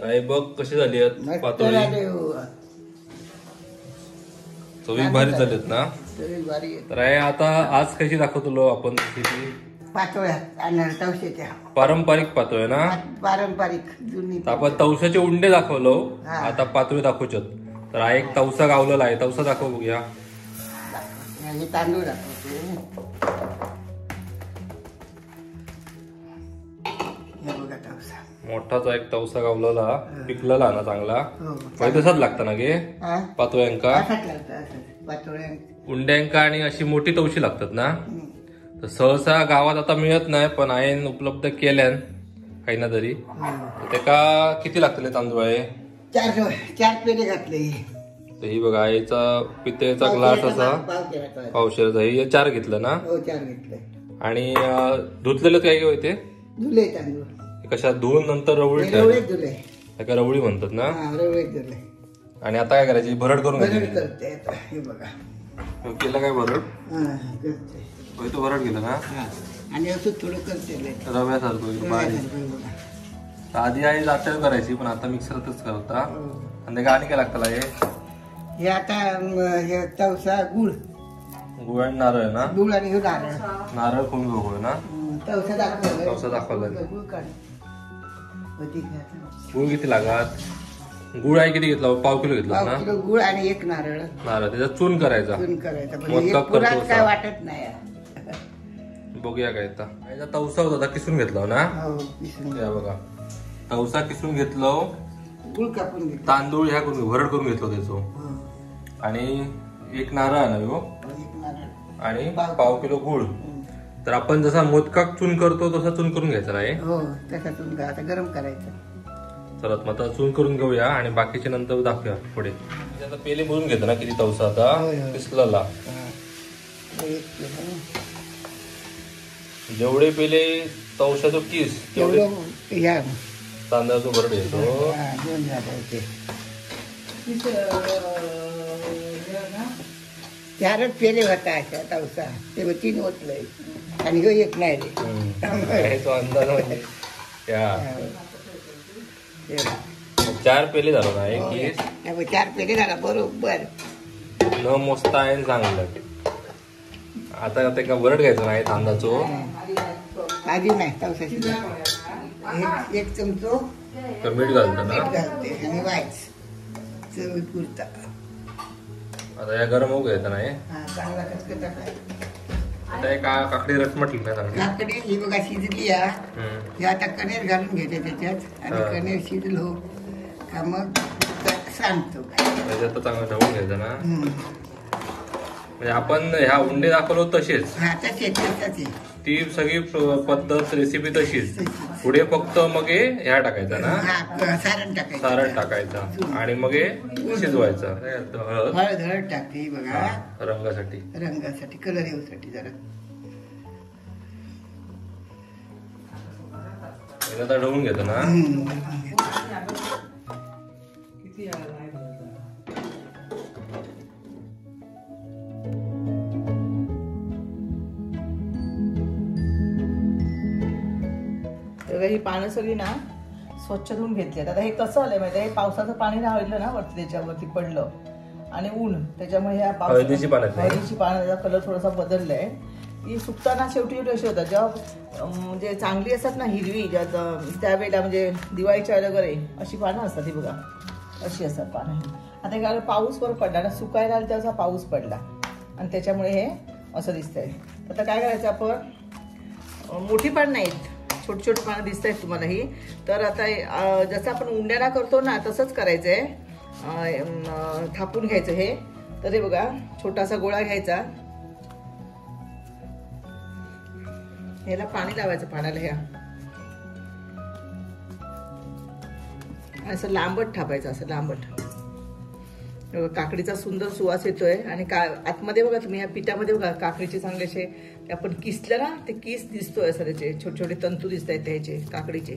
आई बघ कशी झाली आहेत पातोळी, चवी भारी झालीत ना. तर आहे आता आज कशी दाखवतो आपण पातोळ्या तवशाच्या पारंपरिक पातोळ्या ना. पारंपरिक जुनी आपण तवशाचे उंडे दाखवलो, आता पातोळी दाखवच्यात. तर हा एक तवसा गावलेला आहे, तवसा दाखव बघूया. हे तांदूळ दाखवते. मोठाचा एक तवसा गावलेला पिकलेला ना चांगला. तसाच लागतं ना गे पातोळ्यांका, उंड्यांका आणि अशी मोठी तवशी लागतात ना. तर सहसा गावात आता मिळत नाही, पण आईन उपलब्ध केल्यान काही ना तरी. त्याका किती लागतले तांदूळ आहे? 4 पेढे घातले. ही बघा आईचा पितळेचा ग्लास असा पावशेरचा, हे 4 घेतलं ना. 4 घेतले. आणि धुतलेलं काय काय ते धुले तांदूळ कशा धुवून नंतर रवळी धुले, त्याला रवळी म्हणतात ना. रवळे धुले. आणि आता काय करायची? भरड करून घ्यायची. हे बघा केलं काय भरड? तो भरड गेला ना. आणि असं थोडं करते रव्यासारखं बारीक. आधी आई जात्यावर करायची, पण आता मिक्सरच करता. आणि आणि काय लागतं हे आता हे तवसा गुळ आणि नारळ ना. गुळ आणि नारळ, नारळ खूप गुळ ना. तवसा दाखवला. गुळ किती लागत? गुळ आहे किती घेतला? पाव किलो घेतला ना. गुळ आणि 1 नारळ. नारळ त्याचा चून करायचा. काय वाटत नाही. बघूया काय तवसा होता किसून घेतला ना. बघा तवसा किसून घेतलो, गुळ कापून घेतला, तांदूळ ह्या करून भरड करून घेतलो त्याचो. आणि 1 नारळ ना आणि पाव किलो गुळ. तर आपण जसा मोदकाक चून करतो तसा चून करून घ्यायचा आहे. हो तसा चून आता गरम करायचं. चला मग आता चून करून घेऊया आणि बाकीचे नंतर दाखवूया पुढे. आता पेले भरून घेतो ना किती तवसा आता पिसलेला. जेवढे पेले तवशाचं किस तेवढे तांदळाचं भरड येतो. 4 पेले होता अशा तवसा, ते 3 ओतलंय आणि हो 1 नाही रे. तो अंदाज म्हणजे 4 पेले झालो ना. एक 4 पेले झाला बरोबर. न मोजता आहे चांगलं. आता ते का भरड घ्यायचं नाही तांदळाचो. आधी नाही तवसाची 1 चमचो मीठ घालतं ना. घालते आणि वाईच चवीत पुरता. आता या गरम होऊ घ्यायचं नाही. चांगला कचकचा आता एक काकडी रस म्हटली ना. काकडी ही बघा शिजली. हे आता कणेर घालून घेते त्याच्यात आणि कणेर शिजलो का मग सांगतो. त्याच्यात चांगलं ढवून घ्यायचं ना. म्हणजे आपण ह्या उंडे दाखवलो तसेच ती सगळी पद्धत रेसिपी तशीच. पुढे फक्त मग ह्या टाकायचा ना, सारण टाकायचा आणि मग शिजवायचं. हळद टाकते बघा रंगासाठी कलर येऊसाठी जरा. आता ढवून घेतो ना. ही पानं सगळी ना स्वच्छ धुवून घेतली. आता हे कसं आलंय माहिती आहे, पावसाचं पाणी राहिलं ना वरती त्याच्यावरती पडलं आणि ऊन, त्याच्यामुळे ह्या हळदीची पानं त्याचा कलर थोडासा बदललाय. ही सुकताना शेवटी अशी होतात जेव्हा म्हणजे चांगली असतात ना हिरवी, त्यावेळेला म्हणजे दिवाळीच्या वेळेला वगैरे अशी पानं असतात. ही बघा अशी असतात पानं. आता काय पाऊस वर पडला ना, सुकायला आला त्याचा पाऊस पडला आणि त्याच्यामुळे हे असं दिसतंय. आता काय करायचं आपण, मोठी पानं नाहीत, छोटी छोटी पानं दिसत आहेत तुम्हाला ही. तर आता जसं आपण उंड्याला करतो ना तसंच करायचंय. थापून घ्यायचं हे. तर हे बघा छोटासा गोळा घ्यायचा, ह्याला पाणी लावायचं पाण्याला ह्या, असं लांबट थापायचं, असं लांबट. काकडीचा सुंदर सुवास येतोय आणि आतमध्ये बघा तुम्ही ह्या पिठामध्ये बघा काकडीचे चांगले असे आपण किसलं ना ते किस दिसतोय असं, त्याचे छोटे छोटे तंतू दिसत आहेत त्याचे काकडीचे.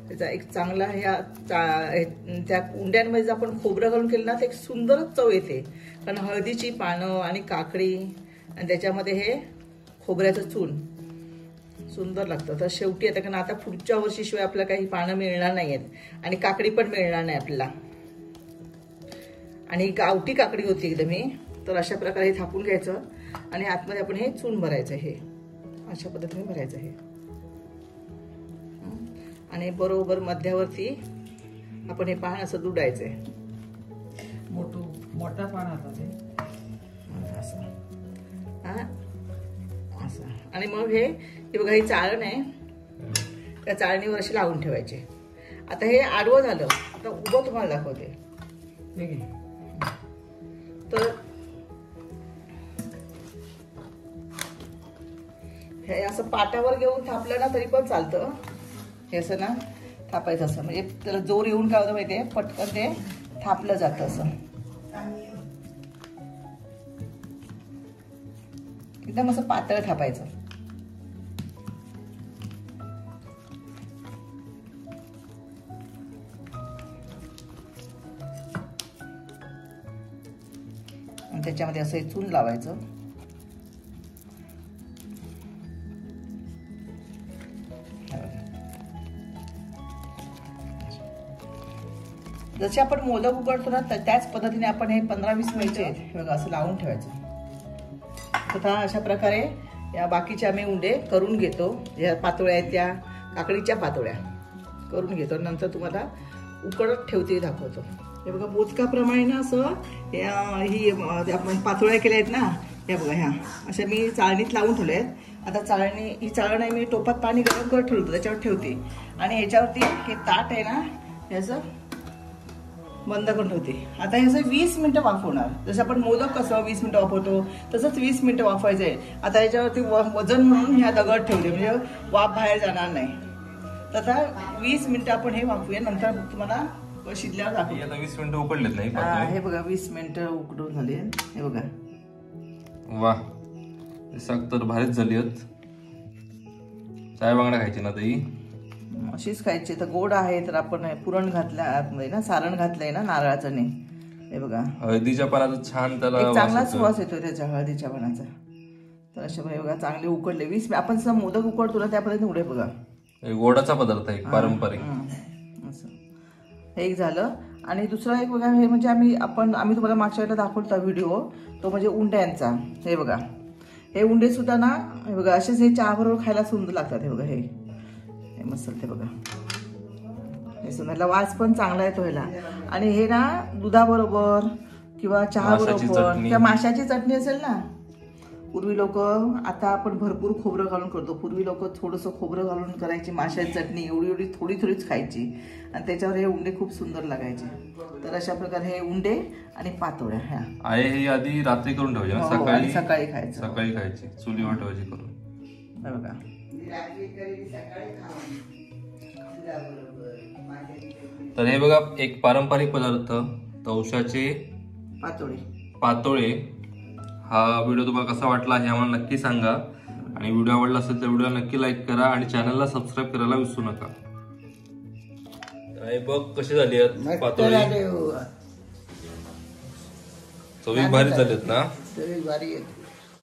त्याचा एक चांगला ह्या त्या उंड्यांमध्ये जर आपण खोबरं घालून केलं ना ते एक सुंदरच चव येते. कारण हळदीची पानं आणि काकडी आणि त्याच्यामध्ये हे खोबऱ्याचं चून सुंदर लागतं. तर शेवटी आता कारण आता पुढच्या वर्षीशिवाय आपल्याला काही पानं मिळणार नाही आहेत आणि काकडी पण मिळणार नाही आपल्याला. आणि गावठी काकडी होती एकदम ही. तर अशा प्रकारे हे थापून घ्यायचं आणि आतमध्ये आपण हे चून भरायचं. हे अशा पद्धतीने भरायचं हे आणि बरोबर मध्यावरती आपण हे पान असं दुडायचंय. मोठा पान आता ते असं असं. आणि मग हे बघा ही चाळण आहे, त्या चाळणीवर अशी लावून ठेवायचे. आता हे आडवं झालं, आता उभं तुम्हाला दाखवते. तर हे असं पाटावर घेऊन थापलं ना तरी पण चालतं. हे असं ना थापायचं असं, म्हणजे त्याला जोर येऊन काय होतं माहितीये, पटकन ते थापलं जातं असं. एकदम असं पातळ थापायचं. आणि त्याच्यामध्ये असं चून लावायचं. जसे आपण मोदक उघडतो ना त्याच पद्धतीने आपण हे 15-20 मिनिटे बघा असं लावून ठेवायचं. तथा अशा प्रकारे या बाकीचे आम्ही उंडे करून घेतो. या पातोळ्या आहेत त्या काकडीच्या पातोळ्या करून घेतो. नंतर तुम्हाला उकडत ठेवते दाखवतो. हे बघा मोदकाप्रमाणे ना असं ही आपण पातोळ्या केल्या आहेत ना, या बघा ह्या अशा मी चाळणीत लावून ठेवल्या आहेत. आता ही चाळण आहे, मी टोपात पाणी गरम करत ठेवतो त्याच्यावर ठेवते आणि याच्यावरती हे ताट आहे ना याचं बंद करून ठेवते. आता हे असं 20 मिनिटं वाफवणार. जसं आपण मोदक कसं 20 मिनिटं वाफवतो तसंच 20 मिनिटं वाफवायचं आहे. आता याच्यावरती वजन म्हणून ह्या दगड ठेवले म्हणजे वाफ बाहेर जाणार नाही. तसा 20 मिनिटं आपण हे वाफवूया. नंतर तुम्हाला शिजल्यावर दाखवतो. 20 मिनिटं उकडलेत नाही. हे बघा 20 मिनिटं उकडून झाले. हे बघा वा, साग तर भारीच झाली आहेत. चाय बांगडा खायची ना ताई, अशीच खायची. तर गोड आहे तर आपण पुरण घातलं आतमध्ये ना, सारण घातलंय ना नारळाचं नाही. हे बघा हळदीच्या पानाचा छान त्याला चांगला सुवास येतो त्याच्या हळदीच्या पानाचा. तर अशा बघा चांगले उकडले 20. आपण जसं मोदक उकडतो ना त्या पद्धतीने उडे बघा. गोडाचा पदार्थ आहे पारंपरिक. असं हे एक झालं. आणि दुसरं एक बघा, हे म्हणजे आम्ही तुम्हाला मागच्या वेळेला दाखवला व्हिडिओ, तो म्हणजे उंड्यांचा. हे बघा हे उंडे सुद्धा ना हे बघा असेच हे चहा बरोबर खायला सुंदर लागतात. हे बघा हे मस्त ते बघा, हे सुंदरला वास पण चांगला येतो ह्याला. आणि हे ना दुधाबरोबर किंवा चहा बरोबर किंवा माशाची चटणी असेल ना. पूर्वी लोक, आता आपण भरपूर खोबरं घालून करतो, पूर्वी लोक थोडंसं खोबरं घालून करायची माशाची चटणी, एवढी थोडीच खायची आणि त्याच्यावर हे उंडे खूप सुंदर लागायचे. तर अशा प्रकारे हे उंडे आणि पातोळ्या ह्या आहे हे आधी रात्री करून ठेवायचे ना, सकाळी खायचं. सकाळी खायची चुलीवर ठेवायची करून. बघा तर हे बघा एक पारंपरिक पदार्थ तवशाचे पातोळे. हा व्हिडिओ तुम्हाला कसा वाटला हे आम्हाला नक्की सांगा. आणि व्हिडिओ आवडला असेल तर व्हिडिओला नक्की लाईक करा आणि चॅनलला सबस्क्राईब करायला विसरू नका. बघ कशी झाली आहेत पातोळे, चवी भारी झालीत ना. भारी आहेत.